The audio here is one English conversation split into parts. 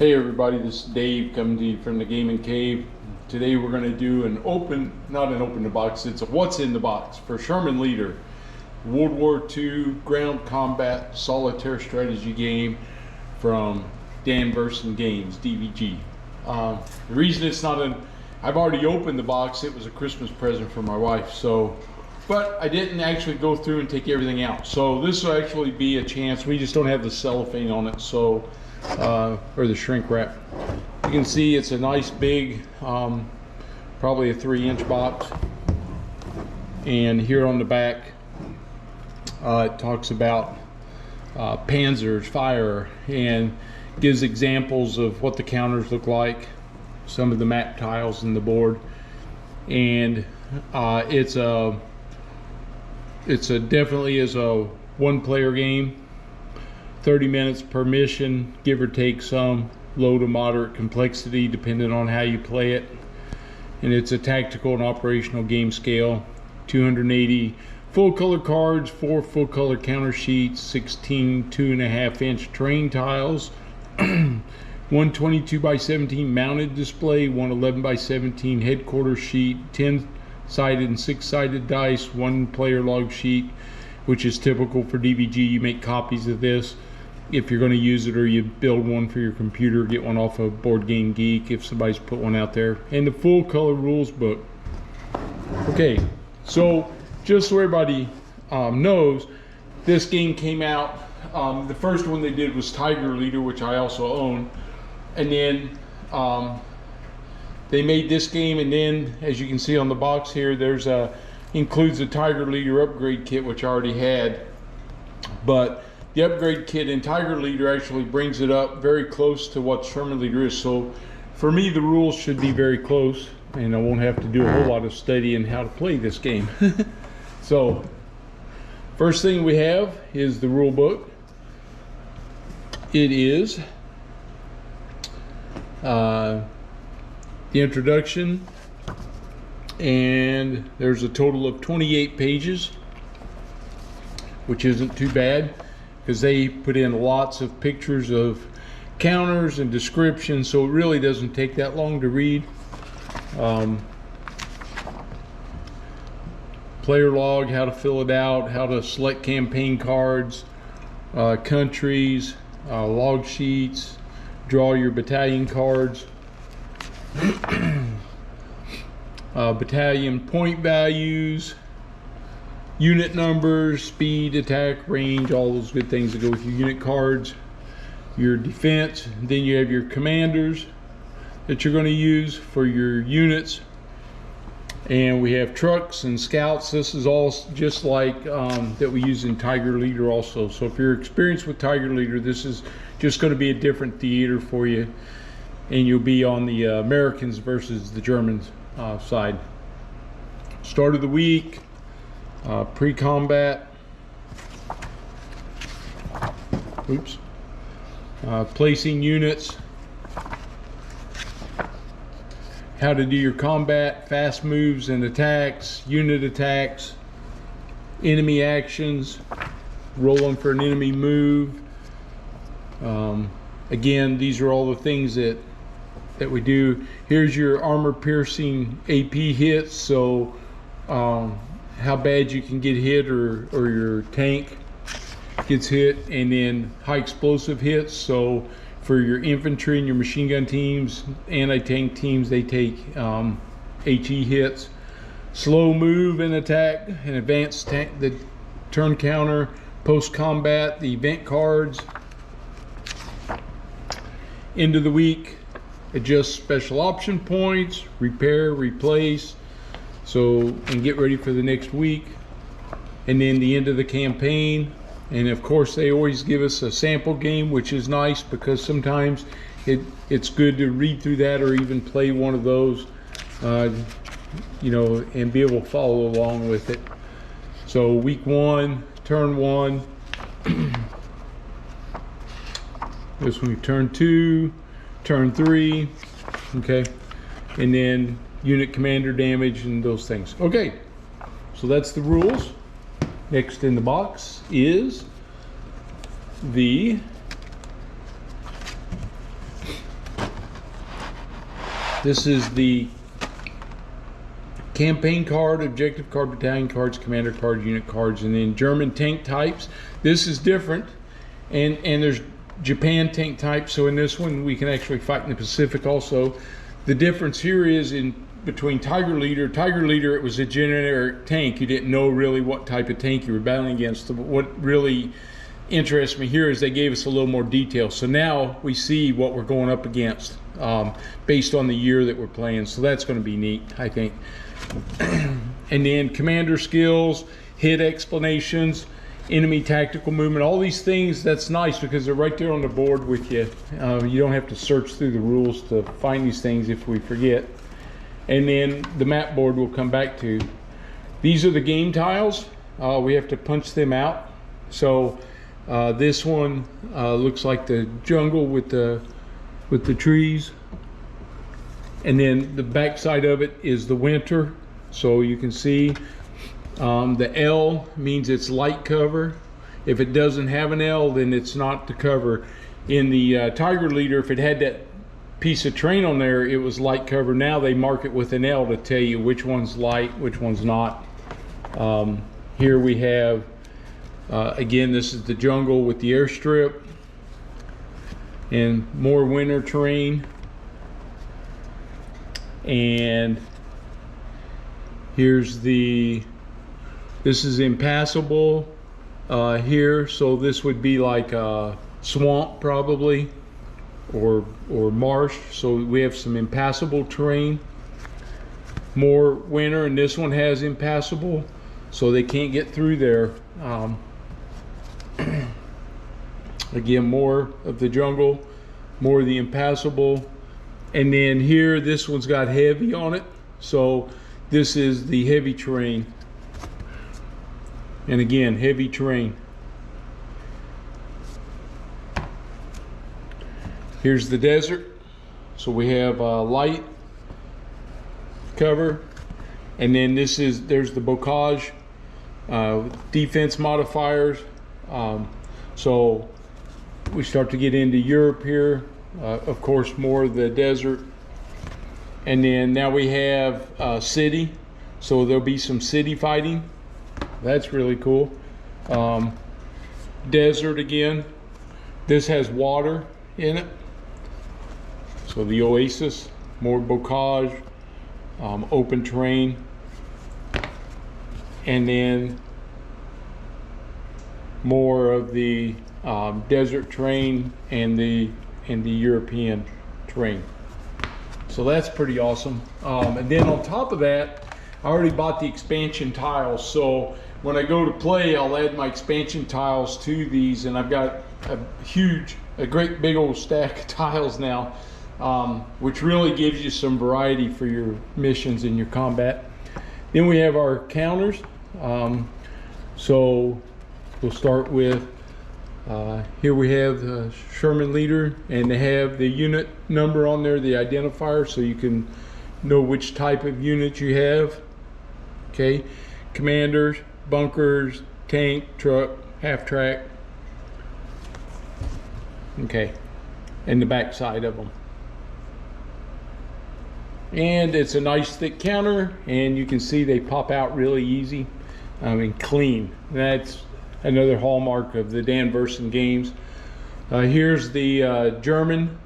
Hey everybody, this is Dave coming to you from the Gaming Cave. Today we're going to do not an open the box, it's a what's in the box for Sherman Leader, World War II ground combat solitaire strategy game from Dan Burson Games, DVG. The reason it's not I've already opened the box, it was a Christmas present for my wife, but I didn't actually go through and take everything out. So this will actually be a chance, we just don't have the cellophane on it, or the shrink wrap. You can see it's a nice big, probably a 3-inch box. And here on the back, it talks about panzers, fire, and gives examples of what the counters look like, some of the map tiles in the board. And it's definitely is a one-player game. 30 minutes per mission, give or take some, low to moderate complexity depending on how you play it. And it's a tactical and operational game scale. 280 full color cards, 4 full color counter sheets, 16 2.5-inch terrain tiles, 122 by 17 mounted display, 111 by 17 headquarters sheet, 10-sided and 6-sided dice, 1 player log sheet, which is typical for DVG. You make copies of this if you're going to use it, or you build one for your computer, get one off of Board Game Geek if somebody's put one out there, and the full color rules book. Okay, so just so everybody knows, this game came out, the first one they did was Tiger Leader, which I also own, and then they made this game, and then as you can see on the box here, there's includes a Tiger Leader upgrade kit, which I already had, but the upgrade kit in Tiger Leader actually brings it up very close to what Sherman Leader is. So for me, the rules should be very close, and I won't have to do a whole lot of studying how to play this game. So first thing we have is the rule book. It is the introduction, and there's a total of 28 pages, which isn't too bad because they put in lots of pictures of counters and descriptions, so it really doesn't take that long to read. Player log, how to fill it out, how to select campaign cards, countries, log sheets, draw your battalion cards, battalion point values, unit numbers, speed, attack, range, all those good things that go with your unit cards, your defense. Then you have your commanders that you're going to use for your units, and we have trucks and scouts. This is all just like that we use in Tiger Leader also. So if you're experienced with Tiger Leader, this is just going to be a different theater for you, and you'll be on the Americans versus the Germans side. Start of the week, pre-combat, placing units, how to do your combat, fast moves and attacks, unit attacks, enemy actions, rolling for an enemy move. Again, these are all the things that we do. Here's your armor piercing AP hits, so how bad you can get hit, or your tank gets hit, and then high explosive hits. So for your infantry and your machine gun teams, anti-tank teams, they take HE hits. Slow move and attack, and advanced tank, the turn counter, post-combat, the event cards. End of the week, adjust special option points, repair, replace, and get ready for the next week. And then the end of the campaign. And of course they always give us a sample game, which is nice because sometimes it's good to read through that or even play one of those, you know, and be able to follow along with it. So week 1, turn 1. This one, turn 2, turn 3, okay, and then unit commander damage and those things. Okay, so that's the rules. Next in the box is the This is the campaign card, objective card, battalion cards, commander card, unit cards, and then German tank types. This is different, and there's Japan tank types. So in this one, we can actually fight in the Pacific also. The difference here is between Tiger Leader. Tiger Leader, it was a generic tank. You didn't know really what type of tank you were battling against. But what really interests me here is they gave us a little more detail. So now we see what we're going up against based on the year that we're playing. So that's going to be neat, I think. And then commander skills, hit explanations, enemy tactical movement, all these things. That's nice because they're right there on the board with you. You don't have to search through the rules to find these things if we forget. And then the map board we'll come back to. These are the game tiles. We have to punch them out. So this one looks like the jungle with the trees, and then the back side of it is the winter. So you can see the L means it's light cover. If it doesn't have an L, then it's not the cover. In the Tiger Leader, if it had that piece of terrain on there, it was light cover. Now they mark it with an L to tell you which one's light, which one's not. Here we have again, this is the jungle with the airstrip and more winter terrain. And here's this is impassable here, so this would be like a swamp probably, or marsh. So we have some impassable terrain. More winter, and this one has impassable, so they can't get through there. Again, more of the jungle, more of the impassable. And then here, this one's got heavy on it, so this is the heavy terrain. And again, heavy terrain. Here's the desert. So we have light cover, and then there's the bocage, defense modifiers. So we start to get into Europe here. Of course, more of the desert. And then now we have city. So there'll be some city fighting. That's really cool. Desert again. This has water in it. So the oasis, more bocage, open terrain. And then more of the desert terrain and the European terrain. So that's pretty awesome. And then on top of that, I already bought the expansion tiles. So when I go to play, I'll add my expansion tiles to these, and I've got a great big old stack of tiles now, which really gives you some variety for your missions and your combat. Then we have our counters. So we'll start with, here we have the Sherman Leader, and they have the unit number on there, the identifier, so you can know which type of unit you have. Okay, commanders, bunkers, tank, truck, half track. Okay, and the back side of them. And it's a nice thick counter, and you can see they pop out really easy. I mean, clean. That's another hallmark of the Dan Versen games. Here's the German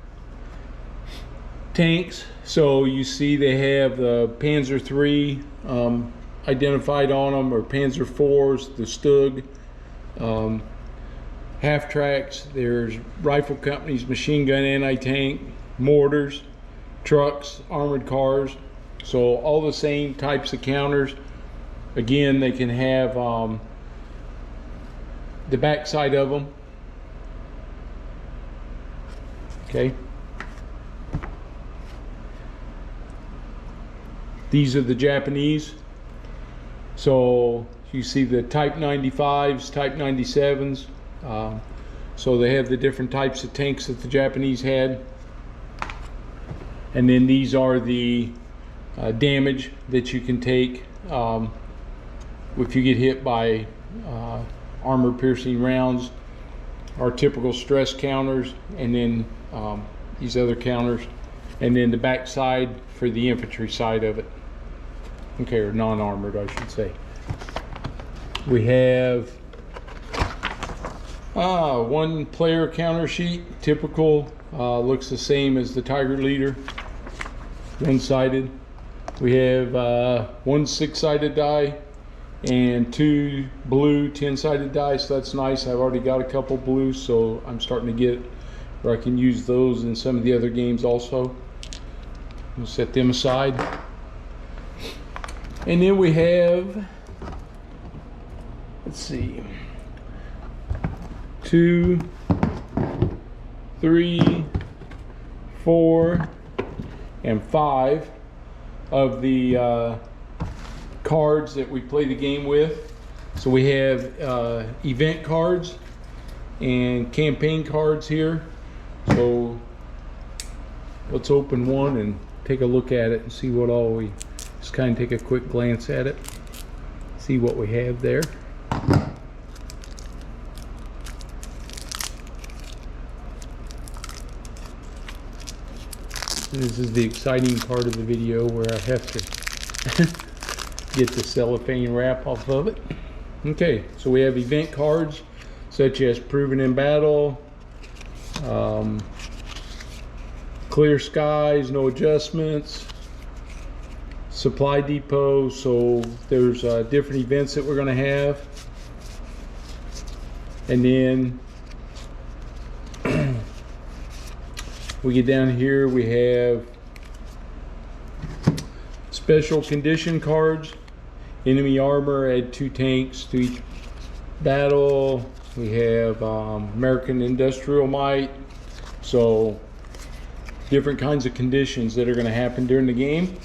tanks. So you see they have the Panzer III identified on them, or Panzer IVs, the Stug, half tracks. There's rifle companies, machine gun, anti-tank, mortars, trucks, armored cars. So all the same types of counters. Again, they can have the back side of them. Okay. These are the Japanese. So you see the Type 95s, Type 97s. So they have the different types of tanks that the Japanese had. And then these are the damage that you can take if you get hit by armor piercing rounds. Our typical stress counters, and then these other counters. and then the back side for the infantry side of it. Okay, or non-armored, I should say. We have one player counter sheet, typical, looks the same as the Tiger Leader, one-sided. We have one 6-sided die and 2 blue 10-sided die, so that's nice. I've already got a couple blue, so I'm starting to get where I can use those in some of the other games also. We'll set them aside. And then we have, let's see, 2, 3, 4, and 5 of the cards that we play the game with. So we have event cards and campaign cards here. So let's open one and take a look at it and see what all we, just kind of take a quick glance at it, see what we have there. This is the exciting part of the video where I have to get the cellophane wrap off of it. Okay, so we have event cards such as Proven in Battle, Clear Skies, No Adjustments, Supply Depot. So there's different events that we're going to have. And then we get down here, we have special condition cards. Enemy armor, add 2 tanks to each battle. We have American Industrial Might. So different kinds of conditions that are going to happen during the game.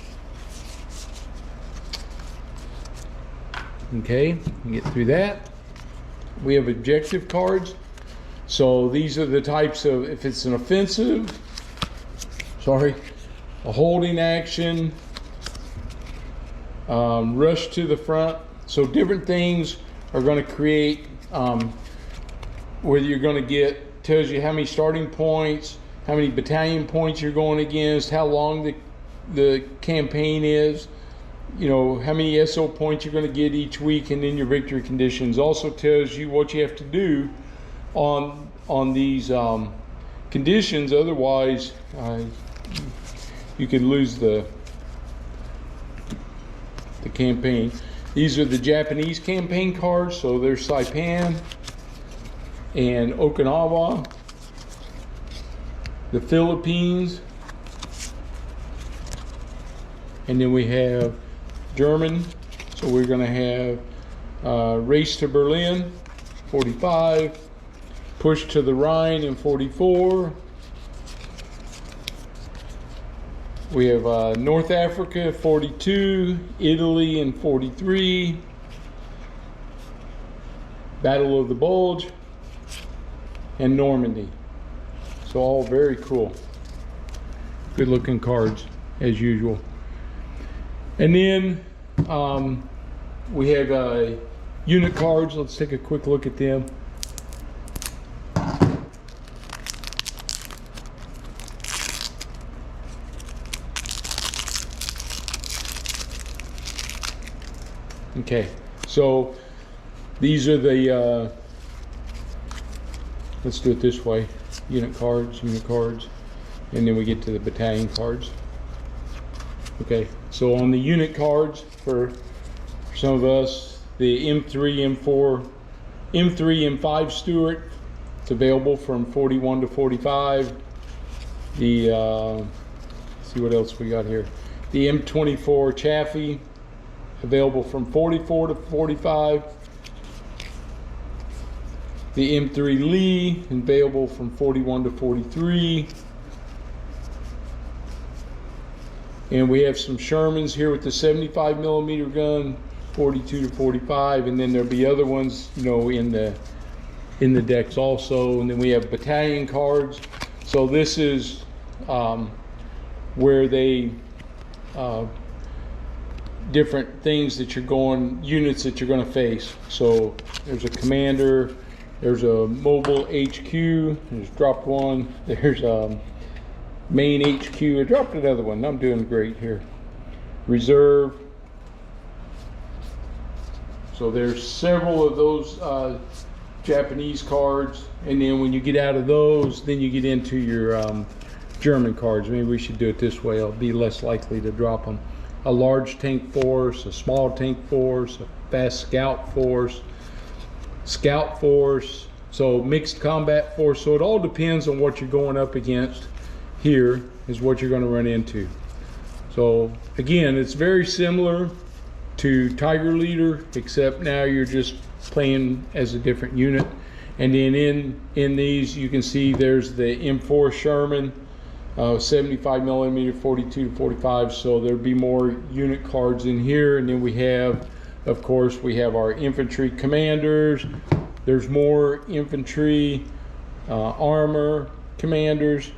Okay, get through that. We have objective cards. So these are the types of, if it's an offensive, a holding action, rush to the front. So different things are going to create, whether you're going to get, tells you how many starting points, how many battalion points you're going against, how long the campaign is, you know, how many SO points you're going to get each week, and then your victory conditions. Also tells you what you have to do on these conditions, otherwise you could lose the campaign. These are the Japanese campaign cards, so there's Saipan and Okinawa, the Philippines, and then we have German. So we're going to have Race to Berlin 45, Push to the Rhine in 44. We have North Africa 42, Italy in 43, Battle of the Bulge, and Normandy. So all very cool. Good looking cards as usual. And then we have unit cards. Let's take a quick look at them. Okay, so these are the, let's do it this way, unit cards, and then we get to the battalion cards. Okay, so on the unit cards, for some of us, the M3, M4, M3, M5 Stuart, it's available from 41 to 45. The, let's see what else we got here. The M24 Chaffee, available from 44 to 45. The M3 Lee, available from 41 to 43. And we have some Shermans here with the 75 millimeter gun, 42 to 45, and then there'll be other ones, you know, in the decks also. And then we have battalion cards. So this is where they different things that you're going, units that you're going to face. So there's a commander, there's a mobile HQ, there's drop one, there's Main HQ. I dropped another one. I'm doing great here. Reserve. So there's several of those Japanese cards, and then when you get out of those, then you get into your German cards. Maybe we should do it this way. I'll be less likely to drop them. A large tank force, a small tank force, a fast scout force, so mixed combat force. So it all depends on what you're going up against. Here is what you're going to run into. So again, it's very similar to Tiger Leader, except now you're just playing as a different unit. And then in these, you can see there's the M4 Sherman, 75 millimeter, 42 to 45. So there'll be more unit cards in here. And then we have, of course, we have our infantry commanders. There's more infantry, armor commanders,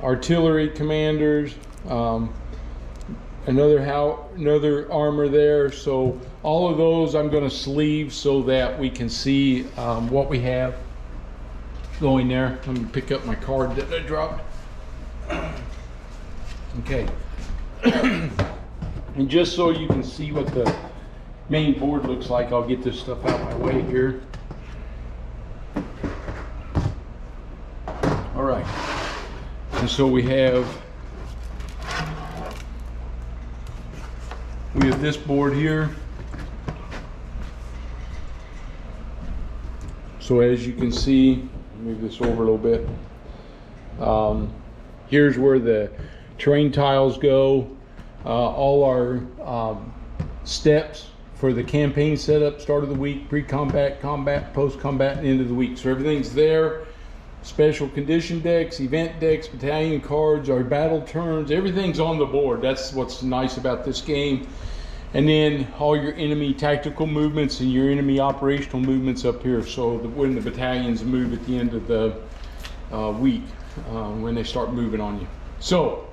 artillery commanders, another armor there. So all of those I'm going to sleeve so that we can see what we have going there. Let me pick up my card that I dropped. Okay. And just so you can see what the main board looks like, I'll get this stuff out of my way here. All right. And so we have this board here. So as you can see, move this over a little bit. Here's where the terrain tiles go. All our steps for the campaign setup, start of the week, pre-combat, combat, post-combat, and end of the week. So everything's there. Special condition decks, event decks, battalion cards, our battle turns, everything's on the board. That's what's nice about this game. And then all your enemy tactical movements and your enemy operational movements up here. So when the battalions move at the end of the week, when they start moving on you. So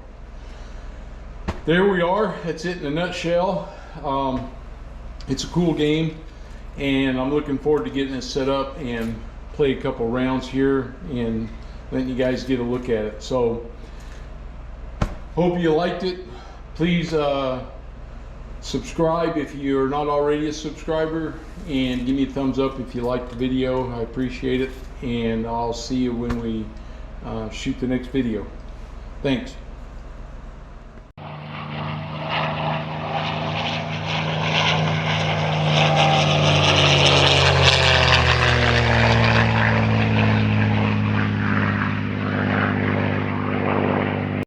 there we are. That's it in a nutshell. It's a cool game, and I'm looking forward to getting it set up and play a couple rounds here and letting you guys get a look at it. So hope you liked it. Please subscribe if you're not already a subscriber, and give me a thumbs up if you liked the video. I appreciate it, and I'll see you when we shoot the next video. Thanks.